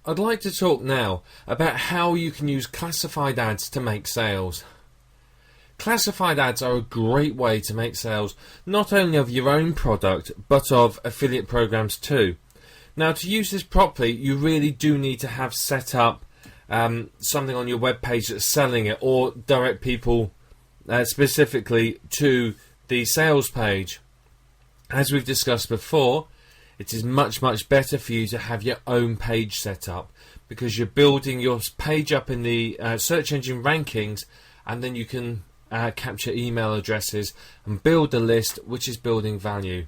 I'd like to talk now about how you can use classified ads to make sales. Classified ads are a great way to make sales, not only of your own product, but of affiliate programs too. Now, to use this properly, you really do need to have set up something on your web page that's selling it, or direct people specifically to the sales page. As we've discussed before, it is much better for you to have your own page set up, because you're building your page up in the search engine rankings, and then you can capture email addresses and build a list, which is building value.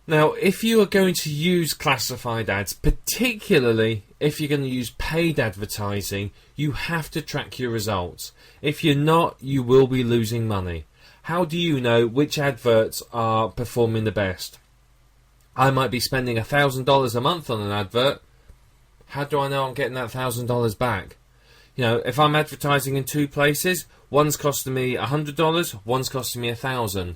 Now, if you are going to use classified ads, particularly if you're going to use paid advertising, you have to track your results. If you're not, you will be losing money. How do you know which adverts are performing the best? I might be spending $1,000 a month on an advert. How do I know I'm getting that $1,000 back? You know, if I'm advertising in two places, one's costing me $100, one's costing me $1,000.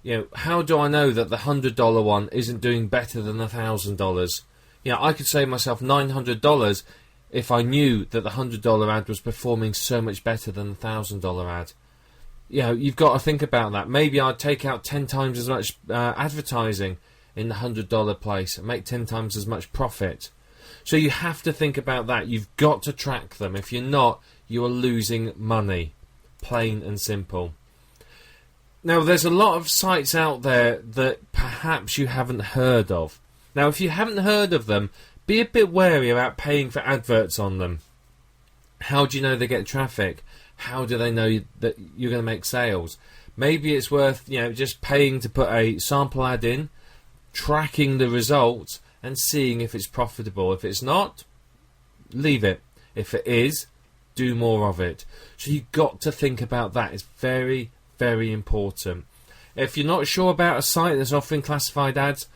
You know, how do I know that the $100 one isn't doing better than the $1,000? You know, I could save myself $900 if I knew that the $100 ad was performing so much better than the $1,000 ad. You know, you've got to think about that. Maybe I'd take out 10 times as much advertising in the $100 place and make 10 times as much profit. So you have to think about that. You've got to track them. If you're not, you are losing money. Plain and simple. Now, there's a lot of sites out there that perhaps you haven't heard of. Now, if you haven't heard of them, be a bit wary about paying for adverts on them. How do you know they get traffic? How do they know that you're going to make sales? Maybe it's worth, just paying to put a sample ad in, tracking the results, and seeing if it's profitable. If it's not, leave it. If it is, do more of it. So you've got to think about that. It's very, very important. If you're not sure about a site that's offering classified ads,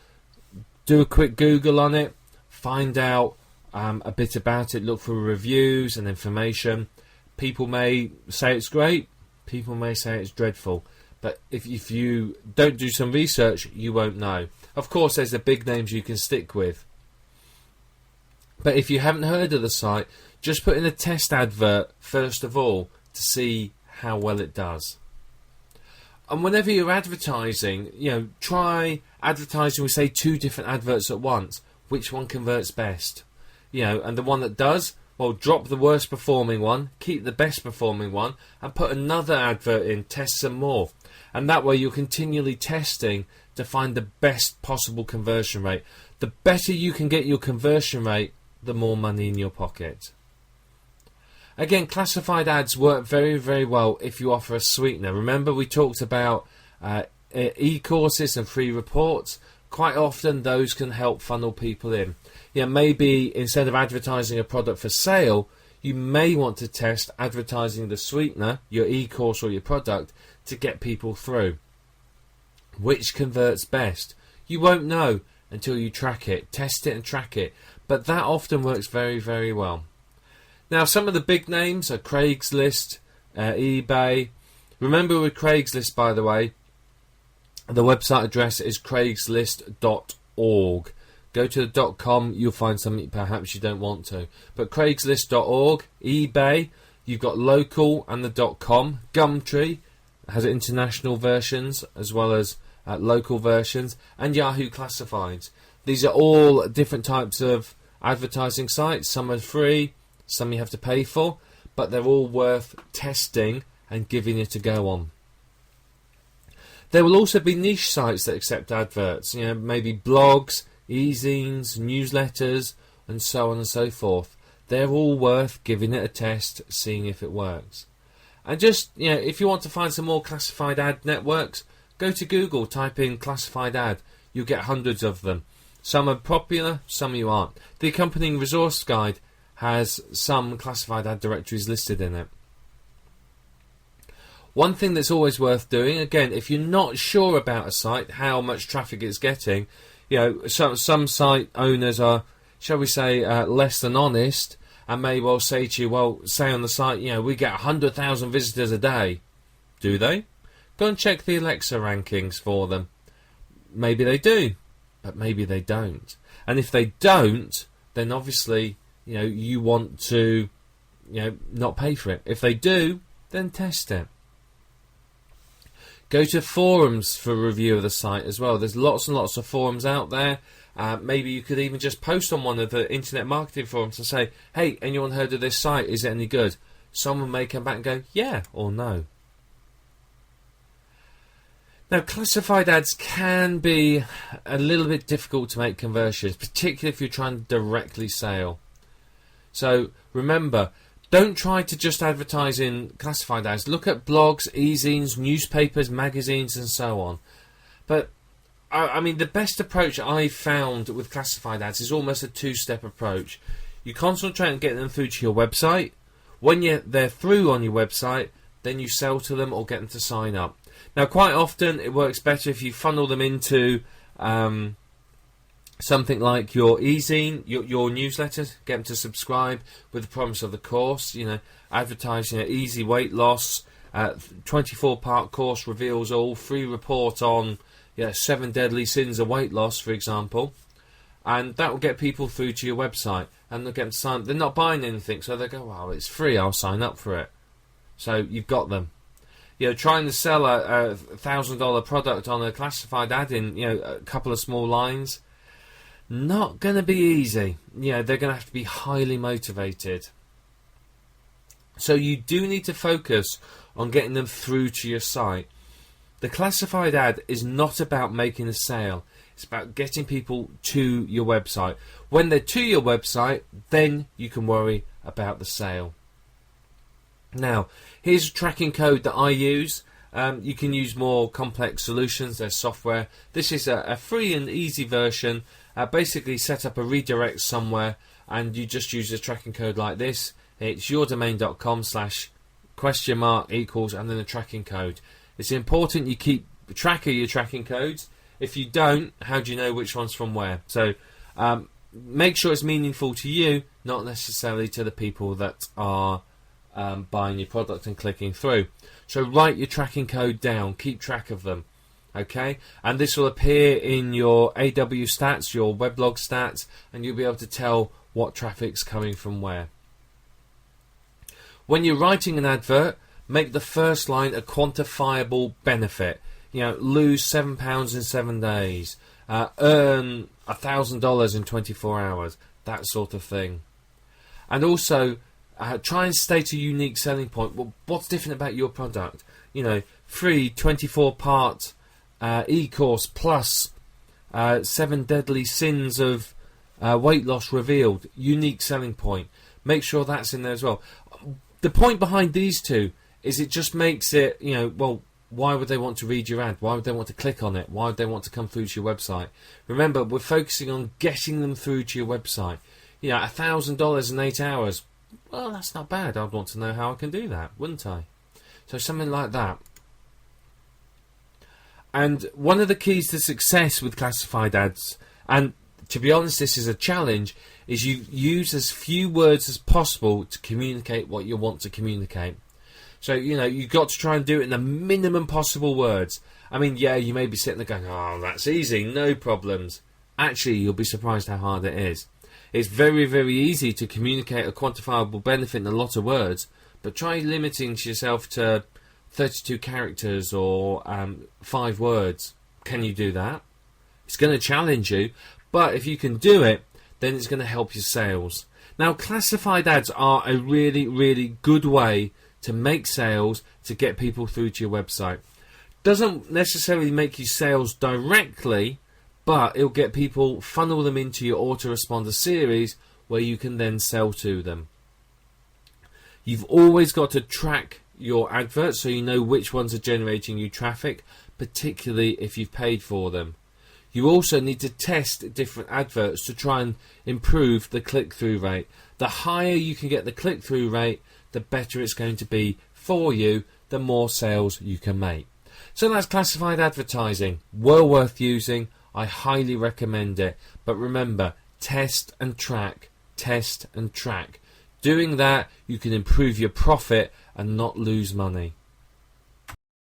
do a quick Google on it, find out a bit about it, look for reviews and information. People may say it's great, people may say it's dreadful, but if you don't do some research, you won't know. Of course, there's the big names you can stick with. But if you haven't heard of the site, just put in a test advert first of all to see how well it does. And whenever you're advertising, try advertising with, say, 2 different adverts at once. Which one converts best? And the one that does, well, drop the worst performing one, keep the best performing one, and put another advert in, test some more. And that way you're continually testing to find the best possible conversion rate. The better you can get your conversion rate, the more money in your pocket. Again, classified ads work very, very well if you offer a sweetener. Remember, we talked about e-courses and free reports. Quite often those can help funnel people in. Maybe instead of advertising a product for sale, you may want to test advertising the sweetener, your e-course or your product, to get people through. Which converts best? You won't know until you track it, test it and track it. But that often works very, very well. Now, some of the big names are Craigslist, eBay. Remember, with Craigslist, by the way, the website address is craigslist.org. Go to the .com, you'll find something perhaps you don't want to. But craigslist.org, eBay, you've got local and the .com. Gumtree has international versions as well as local versions. And Yahoo Classifieds. These are all different types of advertising sites. Some are free, some you have to pay for, but they're all worth testing and giving it a go on. There will also be niche sites that accept adverts, maybe blogs, e-zines, newsletters, and so on and so forth. They're all worth giving it a test, seeing if it works. And just, if you want to find some more classified ad networks, go to Google, type in classified ad. You'll get hundreds of them. Some are popular, some you aren't. The accompanying resource guide has some classified ad directories listed in it. One thing that's always worth doing, again, if you're not sure about a site, how much traffic it's getting, some site owners are, shall we say, less than honest, and may well say to you, well, say on the site, we get 100,000 visitors a day. Do they? Go and check the Alexa rankings for them. Maybe they do, but maybe they don't. And if they don't, then obviously, you want to, not pay for it. If they do, then test it. Go to forums for review of the site as well. There's lots and lots of forums out there. Maybe you could even just post on one of the internet marketing forums and say, hey, anyone heard of this site? Is it any good? Someone may come back and go, yeah or no. Now, classified ads can be a little bit difficult to make conversions, particularly if you're trying to directly sell. So remember, don't try to just advertise in classified ads. Look at blogs, e-zines, newspapers, magazines, and so on. But I mean, the best approach I've found with classified ads is almost a two-step approach. You concentrate on getting them through to your website. When they're through on your website, then you sell to them or get them to sign up. Now, quite often it works better if you funnel them into something like your e-zine, your newsletter, get them to subscribe with the promise of the course. Advertise, easy weight loss, 24-part course reveals all, free report on 7 deadly sins of weight loss, for example. And that will get people through to your website, and they'll get them to sign up. They're not buying anything, so they go, wow, it's free, I'll sign up for it. So you've got them. Trying to sell a $1,000 product on a classified ad in a couple of small lines, not going to be easy. They're going to have to be highly motivated. So you do need to focus on getting them through to your site. The classified ad is not about making a sale. It's about getting people to your website. When they're to your website, then you can worry about the sale. Now, here's a tracking code that I use. You can use more complex solutions. There's software. This is a free and easy version. Basically, set up a redirect somewhere, and you just use a tracking code like this. It's yourdomain.com/?equals and then a tracking code. It's important you keep track of your tracking codes. If you don't, how do you know which one's from where? So make sure it's meaningful to you, not necessarily to the people that are buying your product and clicking through. So write your tracking code down, keep track of them, okay? And this will appear in your AW stats, your weblog stats, and you'll be able to tell what traffic's coming from where. When you're writing an advert, make the first line a quantifiable benefit. Lose £7 in 7 days, earn $1,000 in 24 hours, that sort of thing. And also, try and state a unique selling point. Well, what's different about your product? Free 24-part e-course plus 7 deadly sins of weight loss revealed. Unique selling point. Make sure that's in there as well. The point behind these two is it just makes it, why would they want to read your ad? Why would they want to click on it? Why would they want to come through to your website? Remember, we're focusing on getting them through to your website. $1,000 in 8 hours. Well, that's not bad. I'd want to know how I can do that, wouldn't I? So something like that. And one of the keys to success with classified ads, and to be honest, this is a challenge, is you use as few words as possible to communicate what you want to communicate. So, you've got to try and do it in the minimum possible words. I mean, you may be sitting there going, oh, that's easy, no problems. Actually, you'll be surprised how hard it is. It's very, very easy to communicate a quantifiable benefit in a lot of words, but try limiting yourself to 32 characters or 5 words. Can you do that? It's going to challenge you, but if you can do it, then it's going to help your sales. Now, classified ads are a really, really good way to make sales, to get people through to your website. Doesn't necessarily make you sales directly, but it'll get people, funnel them into your autoresponder series where you can then sell to them. You've always got to track your adverts so you know which ones are generating you traffic, particularly if you've paid for them. You also need to test different adverts to try and improve the click-through rate. The higher you can get the click-through rate, the better it's going to be for you, the more sales you can make. So that's classified advertising. Well worth using. I highly recommend it. But remember, test and track. Test and track. Doing that, you can improve your profit and not lose money.